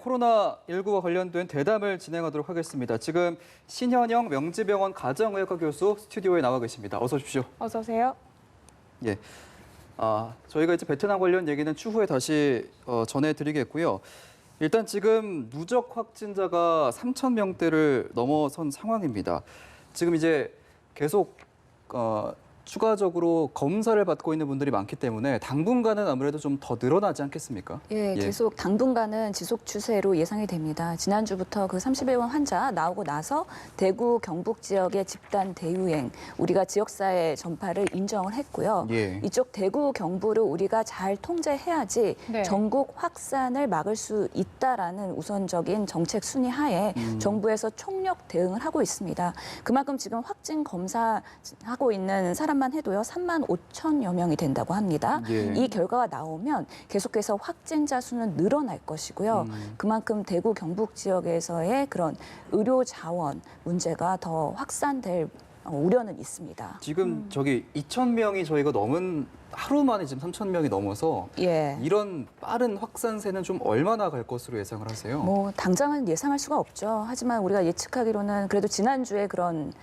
코로나19와 관련된 대담을 진행하도록 하겠습니다. 지금 신현영 명지병원 가정의학과 교수 스튜디오에 나와 계십니다. 어서 오십시오. 어서 오세요. 예. 저희가 이제 베트남 관련 얘기는 추후에 다시 전해드리겠고요. 일단 지금 누적 확진자가 3,000명대를 넘어선 상황입니다. 지금 이제 계속 추가적으로 검사를 받고 있는 분들이 많기 때문에 당분간은 아무래도 좀 더 늘어나지 않겠습니까? 예, 계속 당분간은 지속 추세로 예상이 됩니다. 지난주부터 그 30여 명 환자 나오고 나서 대구, 경북 지역의 집단 대유행, 우리가 지역사회 전파를 인정을 했고요. 예. 이쪽 대구, 경부를 우리가 잘 통제해야지 네. 전국 확산을 막을 수 있다라는 우선적인 정책 순위 하에 정부에서 총력 대응을 하고 있습니다. 그만큼 지금 확진 검사하고 있는 사람만 해도요, 3만 5천여 명이 된다고 합니다. 예. 이 결과가 나오면 계속해서 확진자 수는 늘어날 것이고요. 그만큼 대구, 경북 지역에서의 그런 의료 자원 문제가 더 확산될 우려는 있습니다. 지금 저기 2,000명이 저희가 넘은 하루 만에 지금 3,000명이 넘어서 예. 이런 빠른 확산세는 좀 얼마나 갈 것으로 예상을 하세요? 뭐 당장은 예상할 수가 없죠. 하지만 우리가 예측하기로는 그래도 지난주에 그런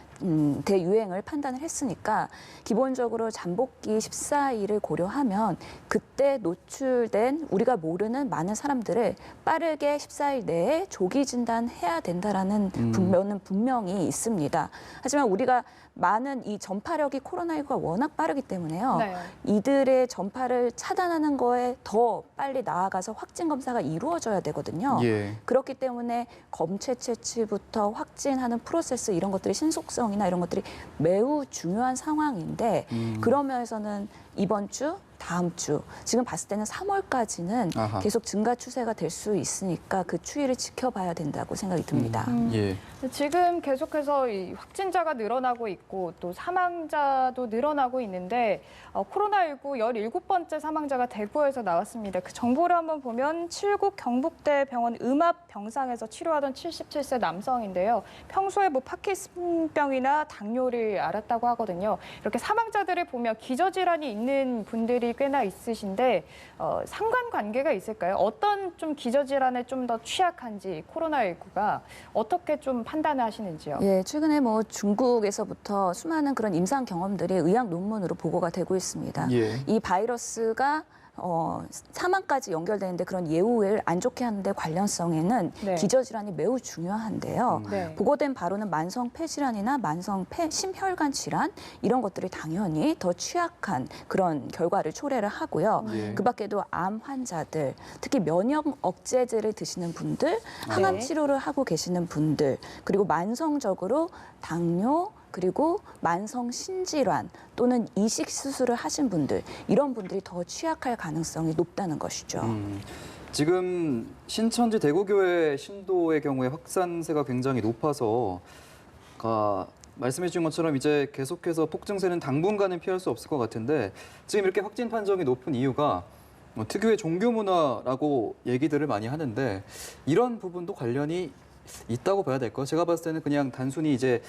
대유행을 판단을 했으니까 기본적으로 잠복기 14일을 고려하면 그때 노출된 우리가 모르는 많은 사람들을 빠르게 14일 내에 조기 진단해야 된다라는 분명은 분명히 있습니다. 하지만 우리가 많은 이 전파력이 코로나19가 워낙 빠르기 때문에요. 네. 이들의 전파를 차단하는 거에 더 빨리 나아가서 확진 검사가 이루어져야 되거든요. 예. 그렇기 때문에 검체 채취부터 확진하는 프로세스 이런 것들이 신속성이나 이런 것들이 매우 중요한 상황인데 그런 면에서는 이번 주, 다음 주, 지금 봤을 때는 3월까지는 아하. 계속 증가 추세가 될 수 있으니까 그 추이를 지켜봐야 된다고 생각이 듭니다. 예. 지금 계속해서 이 확진자가 늘어나고 있고 또 사망자도 늘어나고 있는데 코로나19 17번째 사망자가 대구에서 나왔습니다. 그 정보를 한번 보면 칠곡 경북대병원 음압병상에서 치료하던 77세 남성인데요. 평소에 뭐 파킨슨병이나 당뇨를 앓았다고 하거든요. 이렇게 사망자들을 보면 기저질환이 있는 분들이 꽤나 있으신데 상관관계가 있을까요? 어떤 좀 기저질환에 좀 더 취약한지 코로나19가 어떻게 좀 판단을 하시는지요? 예, 최근에 뭐 중국에서부터 수많은 그런 임상 경험들이 의학 논문으로 보고가 되고 있습니다. 예. 이 바이러스가 사망까지 연결되는데 그런 예후를 안 좋게 하는데 관련성에는 네. 기저질환이 매우 중요한데요. 네. 보고된 바로는 만성 폐질환이나 만성 심혈관 질환 이런 것들이 당연히 더 취약한 그런 결과를 초래를 하고요. 예. 그 밖에도 암 환자들, 특히 면역 억제제를 드시는 분들, 항암 네. 치료를 하고 계시는 분들, 그리고 만성적으로 당뇨, 그리고 만성 신질환 또는 이식 수술을 하신 분들 이런 분들이 더 취약할 가능성이 높다는 것이죠. 지금 신천지 대구교회 신도의 경우에 확산세가 굉장히 높아서 말씀해 주신 것처럼 이제 계속해서 폭증세는 당분간은 피할 수 없을 것 같은데 지금 이렇게 확진 판정이 높은 이유가 특유의 종교 문화라고 얘기들을 많이 하는데 이런 부분도 관련이 있다고 봐야 될까요? 제가 봤을 때는 그냥 단순히 이제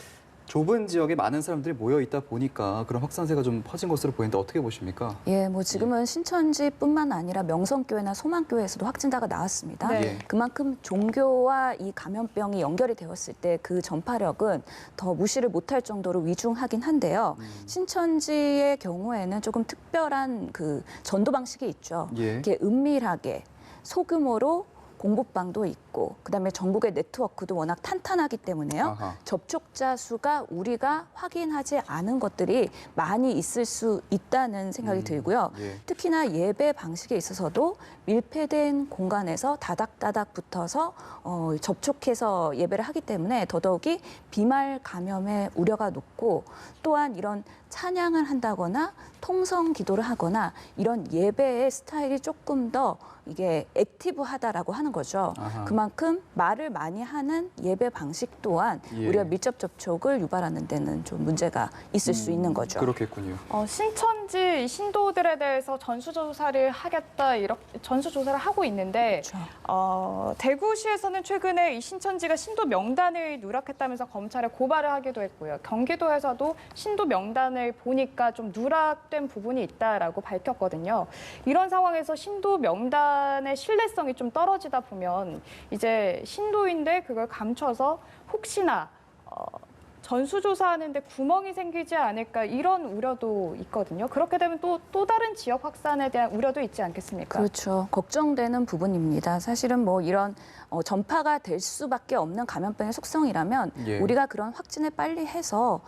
좁은 지역에 많은 사람들이 모여 있다 보니까 그런 확산세가 좀 퍼진 것으로 보이는데 어떻게 보십니까? 예, 뭐 지금은 신천지뿐만 아니라 명성교회나 소망교회에서도 확진자가 나왔습니다. 네. 예. 그만큼 종교와 이 감염병이 연결이 되었을 때 그 전파력은 더 무시를 못할 정도로 위중하긴 한데요. 신천지의 경우에는 조금 특별한 그 전도 방식이 있죠. 예. 이렇게 은밀하게 소규모로 공부방도 있고 그다음에 전국의 네트워크도 워낙 탄탄하기 때문에요. 아하. 접촉자 수가 우리가 확인하지 않은 것들이 많이 있을 수 있다는 생각이 들고요. 예. 특히나 예배 방식에 있어서도 밀폐된 공간에서 다닥다닥 붙어서 접촉해서 예배를 하기 때문에 더더욱이 비말 감염의 우려가 높고 또한 이런 찬양을 한다거나 통성 기도를 하거나 이런 예배의 스타일이 조금 더 이게 액티브하다라고 하는 거죠. 아하. 그만큼 말을 많이 하는 예배 방식 또한 예. 우리가 밀접 접촉을 유발하는 데는 좀 문제가 있을 수 있는 거죠. 그렇겠군요. 신천지 신도들에 대해서 전수조사를 하겠다 이렇게 전수조사를 하고 있는데 그렇죠. 대구시에서는 최근에 이 신천지가 신도 명단을 누락했다면서 검찰에 고발을 하기도 했고요. 경기도에서도 신도 명단을 명단을 보니까 좀 누락된 부분이 있다라고 밝혔거든요. 이런 상황에서 신도 명단의 신뢰성이 좀 떨어지다 보면 이제 신도인데 그걸 감춰서 혹시나 전수조사하는데 구멍이 생기지 않을까 이런 우려도 있거든요. 그렇게 되면 또 다른 지역 확산에 대한 우려도 있지 않겠습니까? 그렇죠. 걱정되는 부분입니다. 사실은 뭐 이런 전파가 될 수밖에 없는 감염병의 속성이라면 예. 우리가 그런 확진을 빨리 해서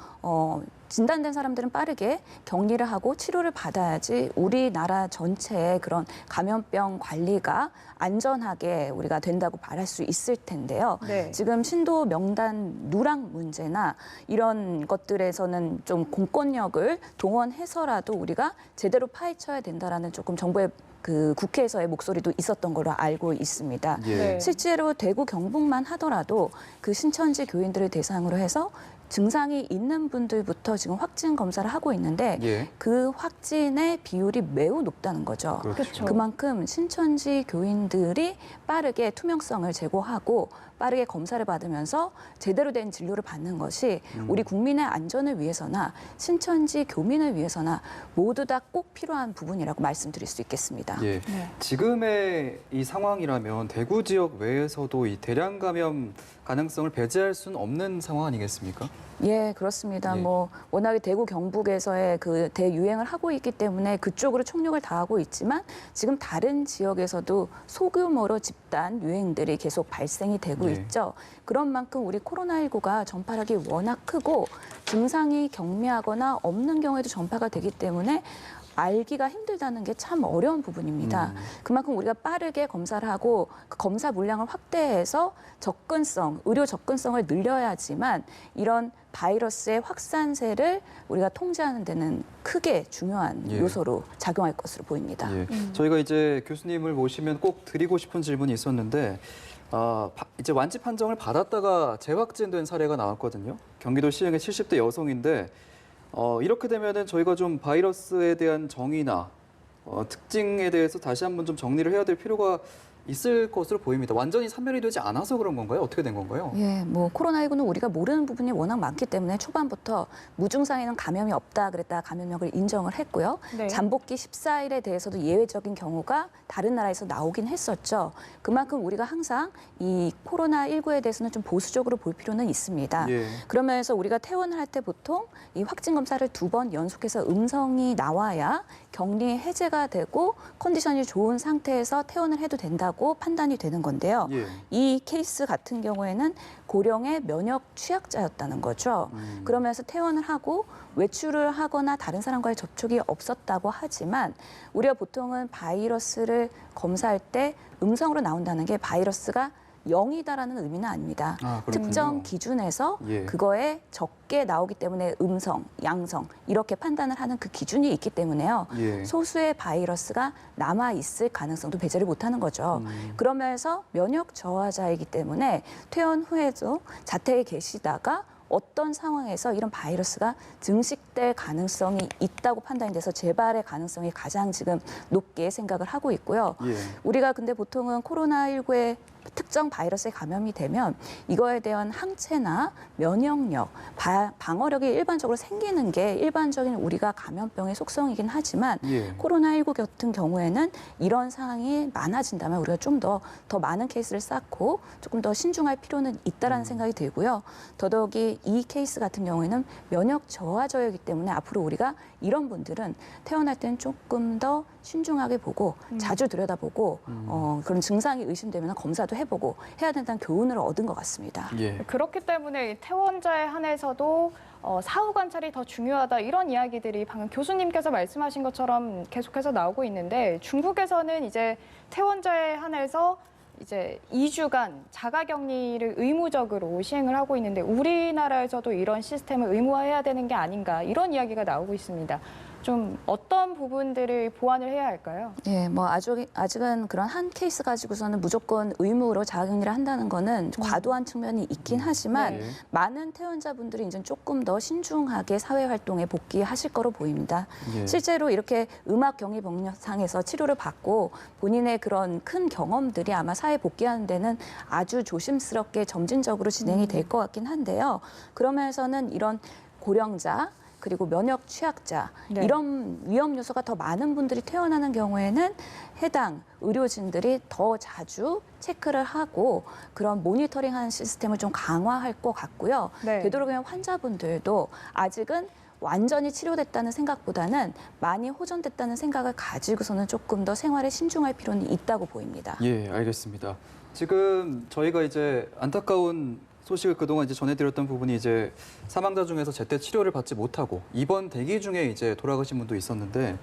진단된 사람들은 빠르게 격리를 하고 치료를 받아야지 우리나라 전체의 그런 감염병 관리가 안전하게 우리가 된다고 말할 수 있을 텐데요. 네. 지금 신도 명단 누락 문제나 이런 것들에서는 좀 공권력을 동원해서라도 우리가 제대로 파헤쳐야 된다라는 조금 정부의 그 국회에서의 목소리도 있었던 걸로 알고 있습니다. 예. 네. 실제로 대구 경북만 하더라도 그 신천지 교인들을 대상으로 해서 증상이 있는 분들부터 지금 확진 검사를 하고 있는데 예. 그 확진의 비율이 매우 높다는 거죠. 그렇죠. 그만큼 신천지 교인들이 빠르게 투명성을 제고하고 빠르게 검사를 받으면서 제대로 된 진료를 받는 것이 우리 국민의 안전을 위해서나 신천지 교민을 위해서나 모두 다 꼭 필요한 부분이라고 말씀드릴 수 있겠습니다. 예. 네. 지금의 이 상황이라면 대구 지역 외에서도 이 대량 감염 가능성을 배제할 수는 없는 상황 아니겠습니까? 예, 그렇습니다. 예. 뭐 워낙에 대구 경북에서의 그 대유행을 하고 있기 때문에 그쪽으로 총력을 다하고 있지만 지금 다른 지역에서도 소규모로 집단 유행들이 계속 발생이 되고 예. 있죠. 그런 만큼 우리 코로나19가 전파력이 워낙 크고 증상이 경미하거나 없는 경우에도 전파가 되기 때문에 알기가 힘들다는 게 참 어려운 부분입니다. 그만큼 우리가 빠르게 검사를 하고 그 검사 물량을 확대해서 의료 접근성을 늘려야지만 이런 바이러스의 확산세를 우리가 통제하는 데는 크게 중요한 예. 요소로 작용할 것으로 보입니다. 예. 저희가 이제 교수님을 모시면 꼭 드리고 싶은 질문이 있었는데 이제 완치 판정을 받았다가 재확진된 사례가 나왔거든요. 경기도 시흥의 70대 여성인데 이렇게 되면은 저희가 좀 바이러스에 대한 정의나 특징에 대해서 다시 한번 좀 정리를 해야 될 필요가 있을 것으로 보입니다. 완전히 사멸이 되지 않아서 그런 건가요? 어떻게 된 건가요? 예, 뭐 코로나19는 우리가 모르는 부분이 워낙 많기 때문에 초반부터 무증상에는 감염이 없다 그랬다가 감염력을 인정을 했고요. 네. 잠복기 14일에 대해서도 예외적인 경우가 다른 나라에서 나오긴 했었죠. 그만큼 우리가 항상 이 코로나19에 대해서는 좀 보수적으로 볼 필요는 있습니다. 예. 그러면서 우리가 퇴원을 할 때 보통 이 확진 검사를 2번 연속해서 음성이 나와야 격리 해제가 되고 컨디션이 좋은 상태에서 퇴원을 해도 된다고 판단이 되는 건데요. 예. 이 케이스 같은 경우에는 고령의 면역 취약자였다는 거죠. 그러면서 퇴원을 하고 외출을 하거나 다른 사람과의 접촉이 없었다고 하지만 우리가 보통은 바이러스를 검사할 때 음성으로 나온다는 게 바이러스가 0이다라는 의미는 아닙니다. 아, 그렇군요. 특정 기준에서 예. 그거에 적게 나오기 때문에 음성, 양성 이렇게 판단을 하는 그 기준이 있기 때문에요. 예. 소수의 바이러스가 남아있을 가능성도 배제를 못하는 거죠. 그러면서 면역 저하자이기 때문에 퇴원 후에도 자택에 계시다가 어떤 상황에서 이런 바이러스가 증식될 가능성이 있다고 판단이 돼서 재발의 가능성이 가장 지금 높게 생각을 하고 있고요. 예. 우리가 근데 보통은 코로나19에 특정 바이러스에 감염이 되면 이거에 대한 항체나 면역력, 방어력이 일반적으로 생기는 게 일반적인 우리가 감염병의 속성이긴 하지만 예. 코로나19 같은 경우에는 이런 상황이 많아진다면 우리가 좀 더 많은 케이스를 쌓고 조금 더 신중할 필요는 있다라는 생각이 들고요. 더더욱이 이 케이스 같은 경우에는 면역 저하자이기 때문에 앞으로 우리가 이런 분들은 태어날 때는 조금 더 신중하게 보고 자주 들여다보고 그런 증상이 의심되면 검사도 해보고 해야 된다는 교훈을 얻은 것 같습니다. 예. 그렇기 때문에 이 퇴원자에 한해서도 사후 관찰이 더 중요하다 이런 이야기들이 방금 교수님께서 말씀하신 것처럼 계속해서 나오고 있는데 중국에서는 이제 퇴원자에 한해서 이제 2주간 자가격리를 의무적으로 시행을 하고 있는데 우리나라에서도 이런 시스템을 의무화해야 되는 게 아닌가 이런 이야기가 나오고 있습니다. 좀 어떤 부분들을 보완을 해야 할까요? 예, 뭐 아직은 그런 한 케이스 가지고서는 무조건 의무로 자가격리를 한다는 거는 과도한 측면이 있긴 하지만 네. 많은 퇴원자분들이 이제 조금 더 신중하게 사회 활동에 복귀하실 거로 보입니다. 예. 실제로 이렇게 음악 경위 병상에서 치료를 받고 본인의 그런 큰 경험들이 아마 사회 복귀하는 데는 아주 조심스럽게 점진적으로 진행이 될 것 같긴 한데요. 그러면서는 이런 고령자 그리고 면역 취약자 네. 이런 위험 요소가 더 많은 분들이 태어나는 경우에는 해당 의료진들이 더 자주 체크를 하고 그런 모니터링하는 시스템을 좀 강화할 것 같고요. 네. 되도록이면 환자분들도 아직은 완전히 치료됐다는 생각보다는 많이 호전됐다는 생각을 가지고서는 조금 더 생활에 신중할 필요는 있다고 보입니다. 예, 알겠습니다. 지금 저희가 이제 안타까운 소식을 그동안 이제 전해드렸던 부분이 이제 사망자 중에서 제때 치료를 받지 못하고 입원 대기 중에 이제 돌아가신 분도 있었는데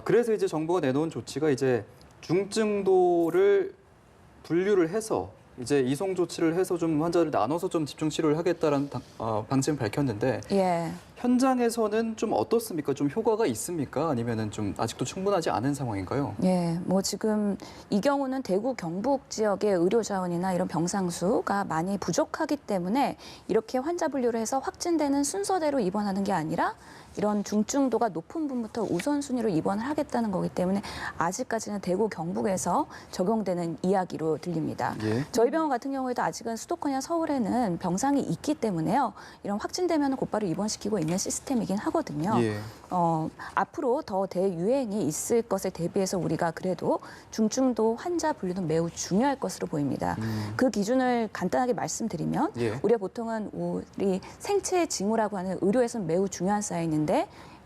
그래서 이제 정부가 내놓은 조치가 이제 중증도를 분류를 해서 이제 이송 조치를 해서 좀 환자를 나눠서 좀 집중 치료를 하겠다라는 방침을 밝혔는데 예. 현장에서는 좀 어떻습니까? 좀 효과가 있습니까? 아니면은 좀 아직도 충분하지 않은 상황인가요? 예, 뭐 지금 이 경우는 대구 경북 지역의 의료 자원이나 이런 병상수가 많이 부족하기 때문에 이렇게 환자 분류를 해서 확진되는 순서대로 입원하는 게 아니라 이런 중증도가 높은 분부터 우선순위로 입원을 하겠다는 거기 때문에 아직까지는 대구 경북에서 적용되는 이야기로 들립니다. 예. 저희 병원 같은 경우에도 아직은 수도권이나 서울에는 병상이 있기 때문에요. 이런 확진되면 곧바로 입원시키고 있는 시스템이긴 하거든요. 예. 앞으로 더 대유행이 있을 것에 대비해서 우리가 그래도 중증도 환자 분류는 매우 중요할 것으로 보입니다. 그 기준을 간단하게 말씀드리면 예. 우리가 보통은 우리 생체 징후라고 하는 의료에서는 매우 중요한 사인인데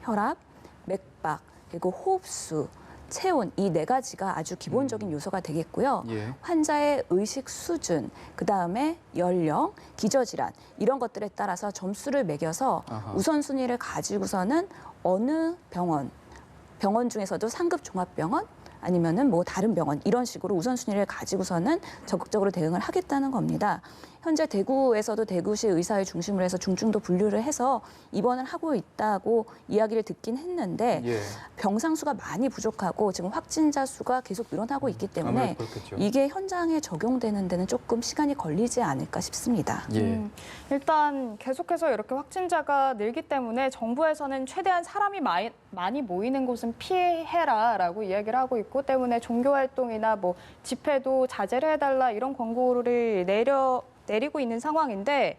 혈압, 맥박, 그리고 호흡수, 체온 이 네 가지가 아주 기본적인 요소가 되겠고요. 예. 환자의 의식 수준, 그다음에 연령, 기저질환 이런 것들에 따라서 점수를 매겨서 아하. 우선순위를 가지고서는 어느 병원 중에서도 상급 종합병원 아니면은 뭐 다른 병원 이런 식으로 우선순위를 가지고서는 적극적으로 대응을 하겠다는 겁니다. 현재 대구에서도 대구시 의사회 중심으로 해서 중증도 분류를 해서 입원을 하고 있다고 이야기를 듣긴 했는데 예. 병상 수가 많이 부족하고 지금 확진자 수가 계속 늘어나고 있기 때문에 아무래도 그렇겠죠. 이게 현장에 적용되는 데는 조금 시간이 걸리지 않을까 싶습니다. 예. 일단 계속해서 이렇게 확진자가 늘기 때문에 정부에서는 최대한 사람이 많이 모이는 곳은 피해라라고 이야기를 하고 있고 때문에 종교활동이나 뭐 집회도 자제를 해달라 이런 권고를 내리고 있는 상황인데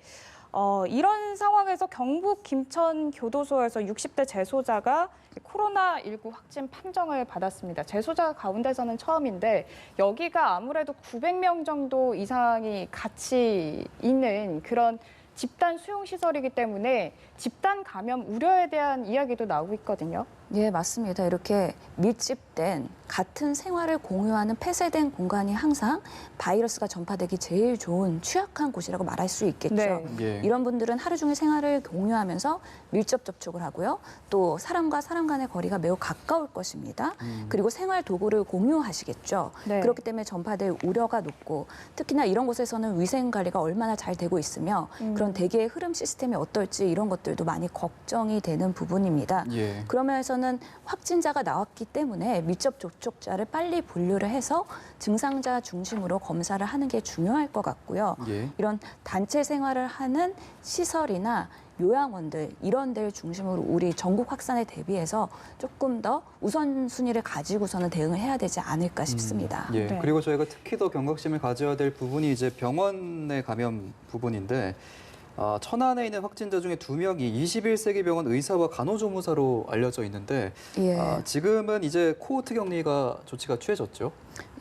이런 상황에서 경북 김천 교도소에서 60대 재소자가 코로나19 확진 판정을 받았습니다. 재소자 가운데서는 처음인데 여기가 아무래도 900명 정도 이상이 같이 있는 그런 집단 수용 시설이기 때문에 집단 감염 우려에 대한 이야기도 나오고 있거든요. 예, 맞습니다. 이렇게 밀집된 같은 생활을 공유하는 폐쇄된 공간이 항상 바이러스가 전파되기 제일 좋은 취약한 곳이라고 말할 수 있겠죠. 네. 예. 이런 분들은 하루 종일 생활을 공유하면서 밀접 접촉을 하고요. 또 사람과 사람 간의 거리가 매우 가까울 것입니다. 그리고 생활 도구를 공유하시겠죠. 네. 그렇기 때문에 전파될 우려가 높고 특히나 이런 곳에서는 위생 관리가 얼마나 잘 되고 있으며 그런 대기의 흐름 시스템이 어떨지 이런 것들도 많이 걱정이 되는 부분입니다. 예. 그러면서는 확진자가 나왔기 때문에 밀접 접촉자를 빨리 분류를 해서 증상자 중심으로 검사를 하는 게 중요할 것 같고요. 예. 이런 단체 생활을 하는 시설이나 요양원들 이런 데를 중심으로 우리 전국 확산에 대비해서 조금 더 우선순위를 가지고서는 대응을 해야 되지 않을까 싶습니다. 예. 네. 그리고 저희가 특히 더 경각심을 가져야 될 부분이 이제 병원의 감염 부분인데 천안에 있는 확진자 중에 2명이 21세기 병원 의사와 간호조무사로 알려져 있는데 예. 지금은 이제 코호트 격리가 조치가 취해졌죠.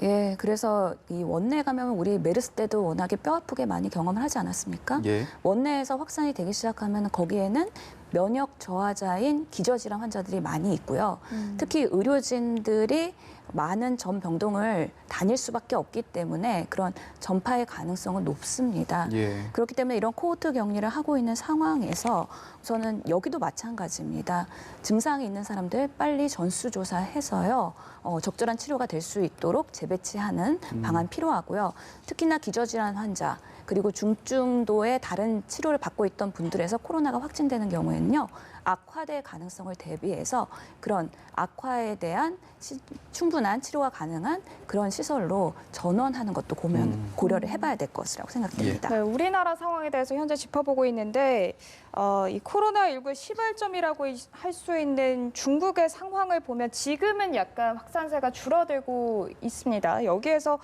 예, 그래서 이 원내 감염은 우리 메르스 때도 워낙에 뼈 아프게 많이 경험을 하지 않았습니까? 예. 원내에서 확산이 되기 시작하면 거기에는 면역 저하자인 기저질환 환자들이 많이 있고요. 특히 의료진들이 많은 전병동을 다닐 수밖에 없기 때문에 그런 전파의 가능성은 높습니다. 예. 그렇기 때문에 이런 코호트 격리를 하고 있는 상황에서 저는 여기도 마찬가지입니다. 증상이 있는 사람들 빨리 전수조사해서요. 적절한 치료가 될 수 있도록 재배치하는 방안 필요하고요. 특히나 기저질환 환자 그리고 중증도의 다른 치료를 받고 있던 분들에서 코로나가 확진되는 경우에는요. 악화될 가능성을 대비해서 그런 악화에 대한 충분한 치료가 가능한 그런 시설로 전원하는 것도 고려를 해봐야 될 것이라고 생각됩니다. 네, 우리나라 상황에 대해서 현재 짚어보고 있는데 이 코로나19의 시발점이라고 할 수 있는 중국의 상황을 보면 지금은 약간 확산세가 줄어들고 있습니다. 여기에서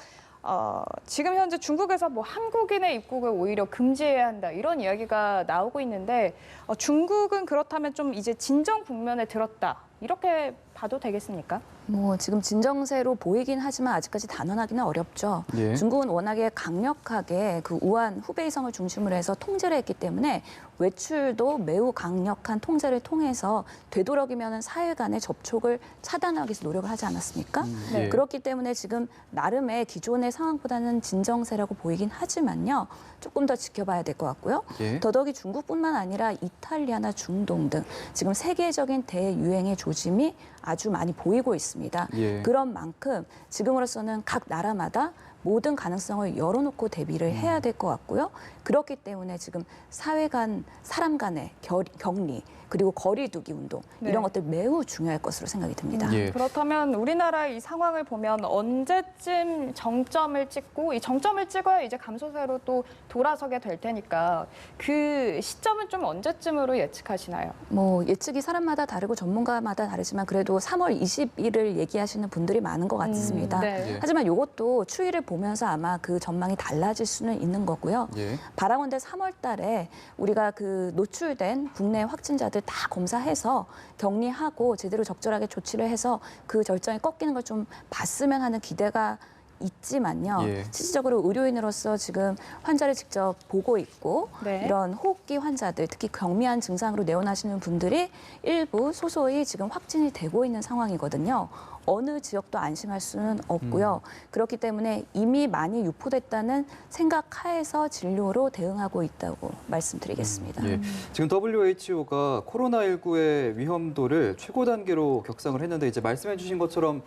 지금 현재 중국에서 뭐 한국인의 입국을 오히려 금지해야 한다 이런 이야기가 나오고 있는데 중국은 그렇다면 좀 이제 진정 국면에 들었다 이렇게 봐도 되겠습니까? 뭐 지금 진정세로 보이긴 하지만 아직까지 단언하기는 어렵죠. 예. 중국은 워낙에 강력하게 그 우한 후베이성을 중심으로 해서 통제를 했기 때문에 외출도 매우 강력한 통제를 통해서 되도록이면 사회 간의 접촉을 차단하기 위해서 노력을 하지 않았습니까? 예. 그렇기 때문에 지금 나름의 기존의 상황보다는 진정세라고 보이긴 하지만요. 조금 더 지켜봐야 될 것 같고요. 예. 더더욱이 중국뿐만 아니라 이탈리아나 중동 등 지금 세계적인 대유행의 조짐이 아주 많이 보이고 있습니다. 예. 그런 만큼 지금으로서는 각 나라마다 모든 가능성을 열어놓고 대비를 해야 될 것 같고요. 그렇기 때문에 지금 사회 간, 사람 간의 격리, 그리고 거리 두기 운동 네. 이런 것들 매우 중요할 것으로 생각이 듭니다. 예. 그렇다면 우리나라의 이 상황을 보면 언제쯤 정점을 찍고 이 정점을 찍어야 이제 감소세로 또 돌아서게 될 테니까 그 시점은 좀 언제쯤으로 예측하시나요? 뭐 예측이 사람마다 다르고 전문가마다 다르지만 그래도 3월 20일을 얘기하시는 분들이 많은 것 같습니다. 네. 예. 하지만 이것도 추이를 보면서 아마 그 전망이 달라질 수는 있는 거고요. 예. 바라건대 3월 달에 우리가 그 노출된 국내 확진자들 다 검사해서 격리하고 제대로 적절하게 조치를 해서 그 절정이 꺾이는 걸 좀 봤으면 하는 기대가 있지만요. 예. 실질적으로 의료인으로서 지금 환자를 직접 보고 있고 네. 이런 호흡기 환자들, 특히 경미한 증상으로 내원하시는 분들이 일부 소소히 지금 확진이 되고 있는 상황이거든요. 어느 지역도 안심할 수는 없고요. 그렇기 때문에 이미 많이 유포됐다는 생각하에서 진료로 대응하고 있다고 말씀드리겠습니다. 예. 지금 WHO가 코로나19의 위험도를 최고 단계로 격상을 했는데 이제 말씀해 주신 것처럼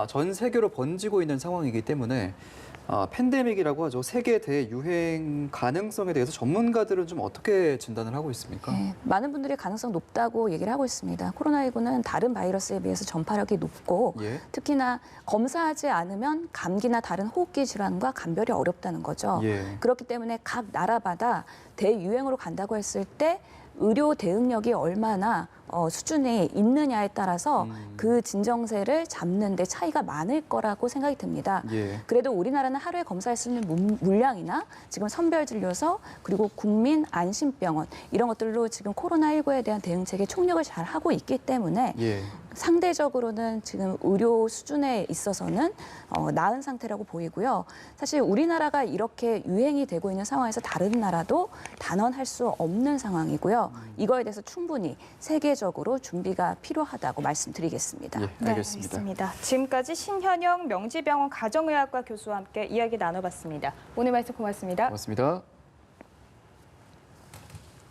전 세계로 번지고 있는 상황이기 때문에 팬데믹이라고 하죠. 세계 대유행 가능성에 대해서 전문가들은 좀 어떻게 진단을 하고 있습니까? 네, 많은 분들이 가능성 높다고 얘기를 하고 있습니다. 코로나19는 다른 바이러스에 비해서 전파력이 높고 예. 특히나 검사하지 않으면 감기나 다른 호흡기 질환과 감별이 어렵다는 거죠. 예. 그렇기 때문에 각 나라마다 대유행으로 간다고 했을 때 의료 대응력이 얼마나 수준이 있느냐에 따라서 그 진정세를 잡는 데 차이가 많을 거라고 생각이 듭니다. 예. 그래도 우리나라는 하루에 검사할 수 있는 물량이나 지금 선별진료소 그리고 국민 안심병원 이런 것들로 지금 코로나19에 대한 대응책에 총력을 잘 하고 있기 때문에 예. 상대적으로는 지금 의료 수준에 있어서는 나은 상태라고 보이고요. 사실 우리나라가 이렇게 유행이 되고 있는 상황에서 다른 나라도 단언할 수 없는 상황이고요. 이거에 대해서 충분히 세계적으로 준비가 필요하다고 말씀드리겠습니다. 예. 네, 알겠습니다. 알겠습니다. 지금까지 신현영 명지병원 가정의학과 교수와 함께 이야기 나눠봤습니다. 오늘 말씀 고맙습니다. 고맙습니다.